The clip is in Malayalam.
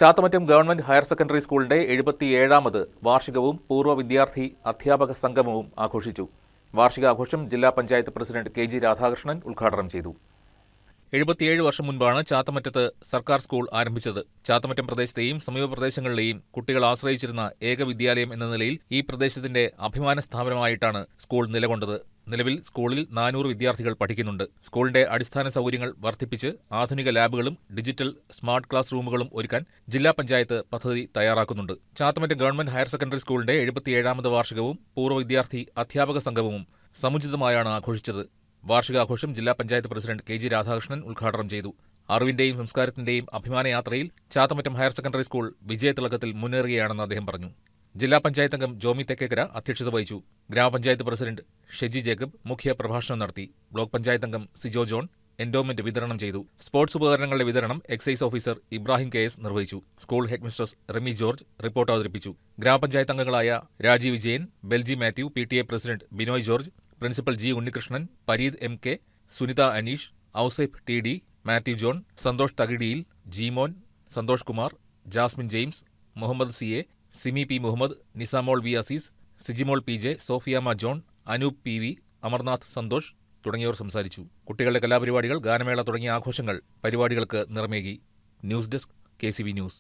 ചാത്തമറ്റം ഗവൺമെന്റ് ഹയർ സെക്കൻഡറി സ്കൂളിന്റെ 77ാമത് വാർഷികവും പൂർവ്വ വിദ്യാർത്ഥി അധ്യാപക സംഗമവും ആഘോഷിച്ചു. വാർഷികാഘോഷം ജില്ലാ panchayat president K G Radhakrishnan ഉദ്ഘാടനം ചെയ്തു. 77 വർഷം മുൻപാണ് ചാത്തമറ്റത്ത് സർക്കാർ സ്കൂൾ ആരംഭിച്ചത്. ചാത്തമറ്റം പ്രദേശത്തെയും സമീപ പ്രദേശങ്ങളിലെയും കുട്ടികൾ ആശ്രയിച്ചിരുന്ന ഏക വിദ്യാലയം എന്ന നിലയിൽ ഈ പ്രദേശത്തിന്റെ അഭിമാന സ്ഥാപനമായിട്ടാണ് സ്കൂൾ നിലകൊണ്ടത്. നിലവിൽ സ്കൂളിൽ 400 വിദ്യാർത്ഥികൾ പഠിക്കുന്നുണ്ട്. സ്കൂളിന്റെ അടിസ്ഥാന സൗകര്യങ്ങൾ വർദ്ധിപ്പിച്ച് ആധുനിക ലാബുകളും ഡിജിറ്റൽ സ്മാർട്ട് ക്ലാസ് റൂമുകളും ഒരുക്കാൻ ജില്ലാ പഞ്ചായത്ത് പദ്ധതി തയ്യാറാക്കുന്നുണ്ട്. ചാത്തമറ്റം ഗവൺമെന്റ് ഹയർ സെക്കൻഡറി സ്കൂളിന്റെ 77ാമത് വാർഷികവും പൂർവ്വ വിദ്യാർത്ഥി അധ്യാപക സംഗമവും സമുചിതമായാണ് ആഘോഷിച്ചത്. വാർഷികാഘോഷം ജില്ലാ panchayat president K G Radhakrishnan ഉദ്ഘാടനം ചെയ്തു. അറിവിന്റെയും സംസ്കാരത്തിന്റെയും അഭിമാനയാത്രയിൽ ചാത്തമറ്റം ഹയർ സെക്കൻഡറി സ്കൂൾ വിജയതിളക്കത്തിൽ മുന്നേറുകയാണെന്ന് അദ്ദേഹം പറഞ്ഞു. ജില്ലാ പഞ്ചായത്ത് അംഗം ജോമി തെക്കേക്കര അധ്യക്ഷത വഹിച്ചു. ഗ്രാമപഞ്ചായത്ത് പ്രസിഡന്റ് ഷെജി ജേക്കബ് മുഖ്യ പ്രഭാഷണം നടത്തി. ബ്ലോക്ക് പഞ്ചായത്ത് അംഗം സിജോ ജോൺ എൻഡോമെന്റ് വിതരണം ചെയ്തു. സ്പോർട്സ് ഉപകരണങ്ങളുടെ വിതരണം എക്സൈസ് ഓഫീസർ ഇബ്രാഹിം KS നിർവഹിച്ചു. School headmistress Remi George report അവതരിപ്പിച്ചു. ഗ്രാമപഞ്ചായത്ത് അംഗങ്ങളായ Raji Vijayan, Belji Mathew, PTA president Binoy George, principal G Unnikrishnan, Pareed MK, Sunitha Aneesh, Ouseph TD, Mathew John, Santhosh Thakidiyil, Jeemon, Santhosh Kumar, Jasmine James, Muhammad CA, Simi P Muhammad, Nisamol V Azeez, Sijimol PJ, Sophiyamma John, Anoop PV, Amarnath Santhosh തുടങ്ങിയവർ സംസാരിച്ചു. കുട്ടികളുടെ കലാപരിപാടികൾ, ഗാനമേള തുടങ്ങിയ ആഘോഷങ്ങൾ പരിപാടികൾക്ക് നിറമേകി. News desk KCV news.